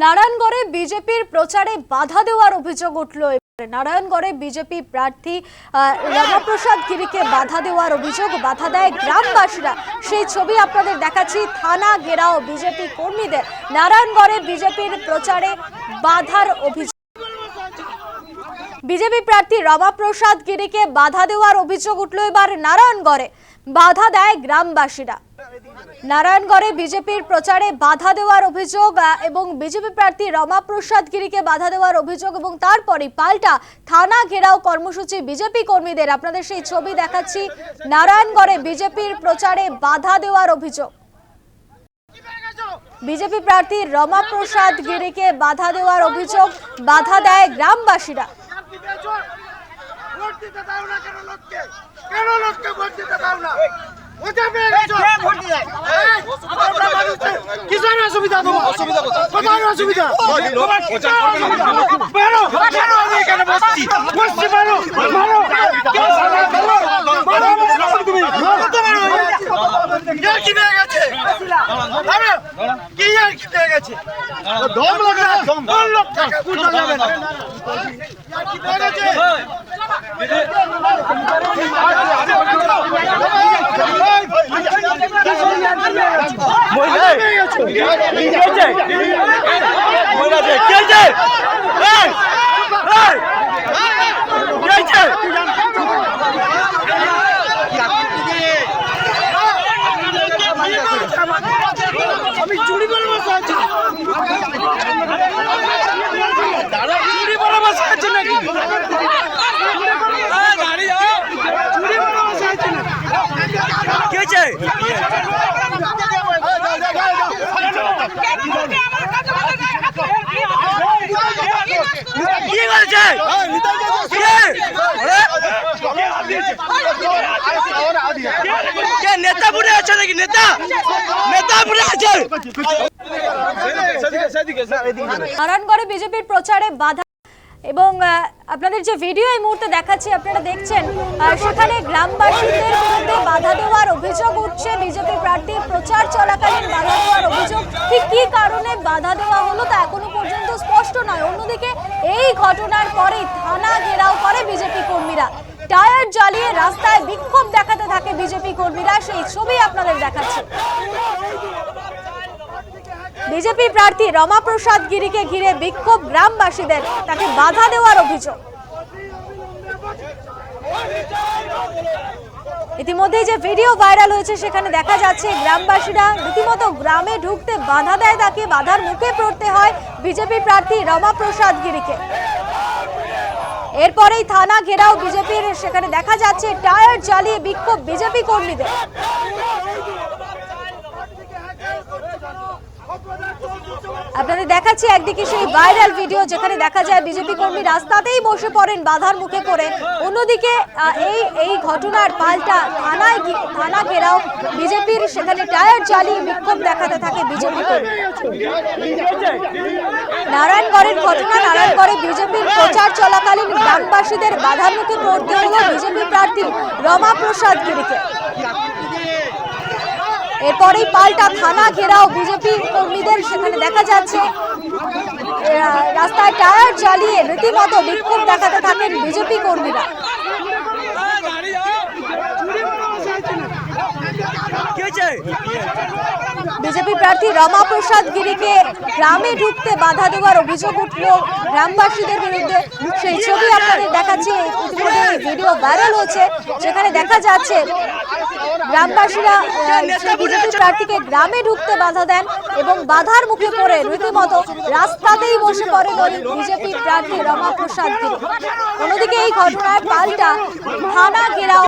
নারায়ণগড়ে বিজেপির প্রচারে বাধা দেওয়ার অভিযোগ উঠল। নারায়ণগড়ে বিজেপি প্রার্থী রামাপ্রসাদ গিরিকে বাধা দেওয়ার অভিযোগ, বাধা দেয় গ্রামবাসীরা। সেই ছবি আপনাদের দেখাচ্ছি। থানা ঘেরাও বিজেপি কর্মীদের। নারায়ণগড়ে বিজেপির প্রচারে বাধার অভিযোগ। বিজেপি প্রার্থী রামাপ্রসাদ গিরিকে বাধা দেওয়ার অভিযোগ উঠল এবার নারায়ণগড়ে। বাধা দেয় গ্রামবাসীরা। নারায়ণগড়ে বিজেপির প্রচারে বাধা দেওয়ার অভিযোগ এবং বিজেপি প্রার্থী রামাপ্রসাদ গিরিকে বাধা দেওয়ার অভিযোগ এবং তারপরে পাল্টা থানা ঘেরাও কর্মসূচি বিজেপি কর্মীদের। আপনাদের সেই ছবি দেখাচ্ছি। নারায়ণগড়ে বিজেপির প্রচারে বাধা দেওয়ার অভিযোগ। বিজেপি প্রার্থী রামাপ্রসাদ গিরিকে বাধা দেওয়ার অভিযোগ, বাধা দেয় গ্রামবাসীরা। নারায়ণগড়ে বিজেপির প্রচারে বাধা এবং আপনাদের যে ভিডিও এই মুহূর্তে দেখাচ্ছি আপনারা দেখছেন, সেখানে গ্রামবাসীদের বিরুদ্ধে বাধা দেওয়ার অভিযোগ উঠছে। বিজেপি প্রার্থীর প্রচার চলাকালীন বাধা দেওয়ার অভিযোগ। ঠিক কি কারণে বাধা দেওয়া হলো তা এখনো পর্যন্ত স্পষ্ট নয়। অন্যদিকে এই ঘটনার পরে থানা ঘেরাও করে বিজেপি কর্মীরা। টায়ার জ্বালিয়ে রাস্তায় বিক্ষোভ দেখাতে থাকে বিজেপি কর্মীরা। সেই ছবি আপনাদের দেখাচ্ছি। বিজেপি প্রার্থী রামাপ্রসাদ গিরিকে ঘিরে বিক্ষোভ গ্রামবাসীদের, তাকে বাধা দেওয়ার অভিযোগ। ইতিমধ্যে যে ভিডিও ভাইরাল হয়েছে সেখানে দেখা যাচ্ছে গ্রামবাসীরা রীতিমতো গ্রামে ঢুকতে বাধা দেয়, তাকে বাধার মুখে পড়তে হয় বিজেপি প্রার্থী রামাপ্রসাদ গিরিকে। এরপরেই থানা ঘেরাও বিজেপির, সেখানে দেখা যাচ্ছে টায়ার জ্বালিয়ে বিক্ষোভ বিজেপি কর্মীদের। আপনাদের দেখাচ্ছি একদিকে সেই ভাইরাল ভিডিও যেখানে দেখা যায় বিজেপি কর্মী রাস্তাতেই বসে পড়েন বাধার মুখে পড়ে। অন্যদিকে এই ঘটনার পাল্টা থানা ঘেরাও বিজেপির, সেখানে টায়ার জ্বালিয়ে বিক্ষোভ দেখাতে থাকে বিজেপি কর্মী। নারায়ণগড়ের ঘটনা। নারায়ণগড়ে বিজেপির প্রচার চলাকালীন গ্রামবাসীদের বাধার মুখে পড়তে হলো বিজেপি প্রার্থী রামাপ্রসাদ গিরিকে। এরপরেই পাল্টা থানা ঘেরাও বিজেপি কর্মীদের, সেখানে দেখা যাচ্ছে রাস্তায় টায়ার জ্বালিয়ে রীতিমতো বিক্ষোভ দেখাতে থাকেন বিজেপি কর্মীরা। বিজেপি প্রার্থী রামাপ্রসাদ গিরিকে গ্রামে ঢুকতে বাধা দেওয়ার অভিযোগ উঠল গ্রামবাসীদের বিরুদ্ধে। সেই ছবি আপনাদের দেখাচ্ছি। ইতিমধ্যে ভিডিও ভাইরাল হয়েছে, যেখানে দেখা যাচ্ছে গ্রামবাসীরা বিজেপি প্রার্থীকে গ্রামে ঢুকতে বাধা দেন এবং বাধার মুখে পড়ে রীতিমতো রাস্তাতেই বসে পড়েন ওই বিজেপি প্রার্থী রামাপ্রসাদ গিরি। অন্যদিকে এই ঘটনায় পাল্টা থানা ঘেরাও